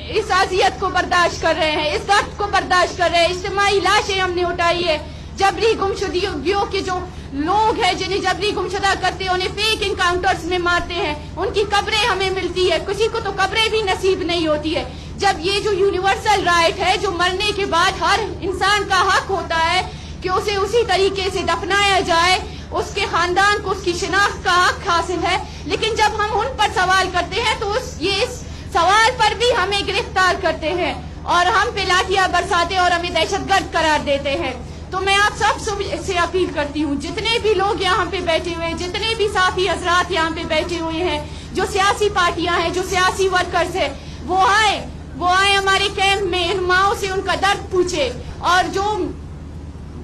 इस अजियत को बर्दाश्त कर रहे हैं, इस दर्द को बर्दाश्त कर रहे हैं। इज्तिमाई लाशें हमने उठाई है, जबरी गुमशुदगियों के जो लोग हैं जिन्हें जबरी गुमशुदा करते हैं उन्हें फेक इनकाउंटर्स में मारते हैं, उनकी कब्रें हमें मिलती है, किसी को तो कब्रें भी नसीब नहीं होती है। जब ये जो यूनिवर्सल राइट है, जो मरने के बाद हर इंसान का हक होता है कि उसे उसी तरीके से दफनाया जाए, उसके खानदान को उसकी शिनाख्त का हक हासिल है, लेकिन जब हम उन पर सवाल करते हैं तो ये सवाल पर भी हमें गिरफ्तार करते हैं और हम पे लाठियां बरसाते और हमें दहशतगर्द करार देते हैं। तो मैं आप सब से अपील करती हूँ, जितने भी लोग यहाँ पे बैठे हुए हैं, जितने भी साथी हजरात यहाँ पे बैठे हुए हैं, जो सियासी पार्टियां हैं, जो सियासी वर्कर्स हैं, वो आए हमारे कैंप में, इन माओं से उनका दर्द पूछे, और जो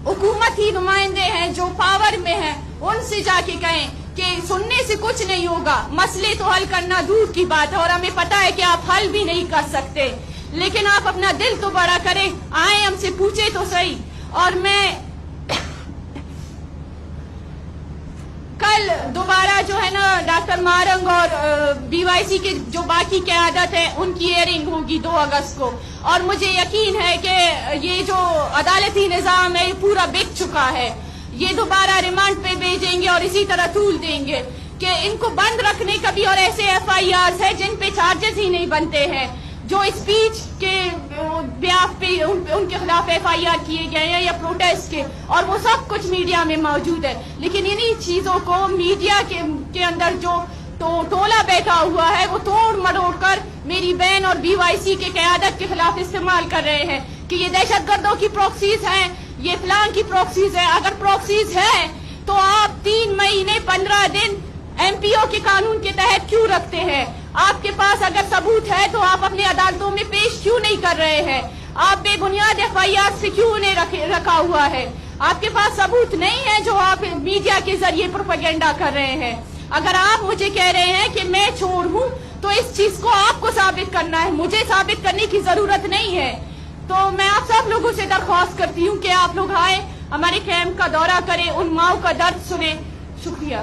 हुकूमती नुमाइंदे हैं जो पावर में हैं उनसे जाके कहें कि सुनने से कुछ नहीं होगा, मसले तो हल करना दूर की बात है और हमें पता है कि आप हल भी नहीं कर सकते, लेकिन आप अपना दिल तो बड़ा करें, आए हमसे पूछे तो सही। और मैं कल दोबारा जो है ना डॉक्टर मारंग और BYC के जो बाकी क़यादत है उनकी हियरिंग होगी 2 अगस्त को, और मुझे यकीन है कि ये जो अदालती निज़ाम है ये पूरा बिक चुका है। ये दोबारा रिमांड पे भेजेंगे और इसी तरह तूल देंगे कि इनको बंद रखने का भी, और ऐसे FIRs है जिन पे चार्जेस ही नहीं बनते हैं, जो स्पीच के ब्याफ पे उनके खिलाफ FIR किए गए हैं या प्रोटेस्ट के, और वो सब कुछ मीडिया में मौजूद है। लेकिन इन्हीं चीजों को मीडिया के अंदर जो टोला बैठा हुआ है वो तोड़ मरोड़ कर मेरी बहन और BYC के क़यादत के खिलाफ इस्तेमाल कर रहे हैं कि ये दहशतगर्दों की प्रॉक्सीज हैं, ये फलान की प्रॉक्सीज है। अगर प्रॉक्सीज है तो आप 3 महीने 15 दिन MPO के कानून के तहत क्यों रखते हैं? आपके पास अगर सबूत है तो आप अपनी अदालतों में पेश क्यों नहीं कर रहे हैं? आप बेबुनियाद FIR से क्यों नहीं रखा हुआ है? आपके पास सबूत नहीं है जो आप मीडिया के जरिए प्रोपेगेंडा कर रहे हैं। अगर आप मुझे कह रहे हैं कि मैं चोर हूँ तो इस चीज को आपको साबित करना है, मुझे साबित करने की जरूरत नहीं है। तो मैं आप सब लोगों से दरख्वास्त करती हूँ कि आप लोग आए, हमारे कैंप का दौरा करें, उन माओं का दर्द सुने। शुक्रिया।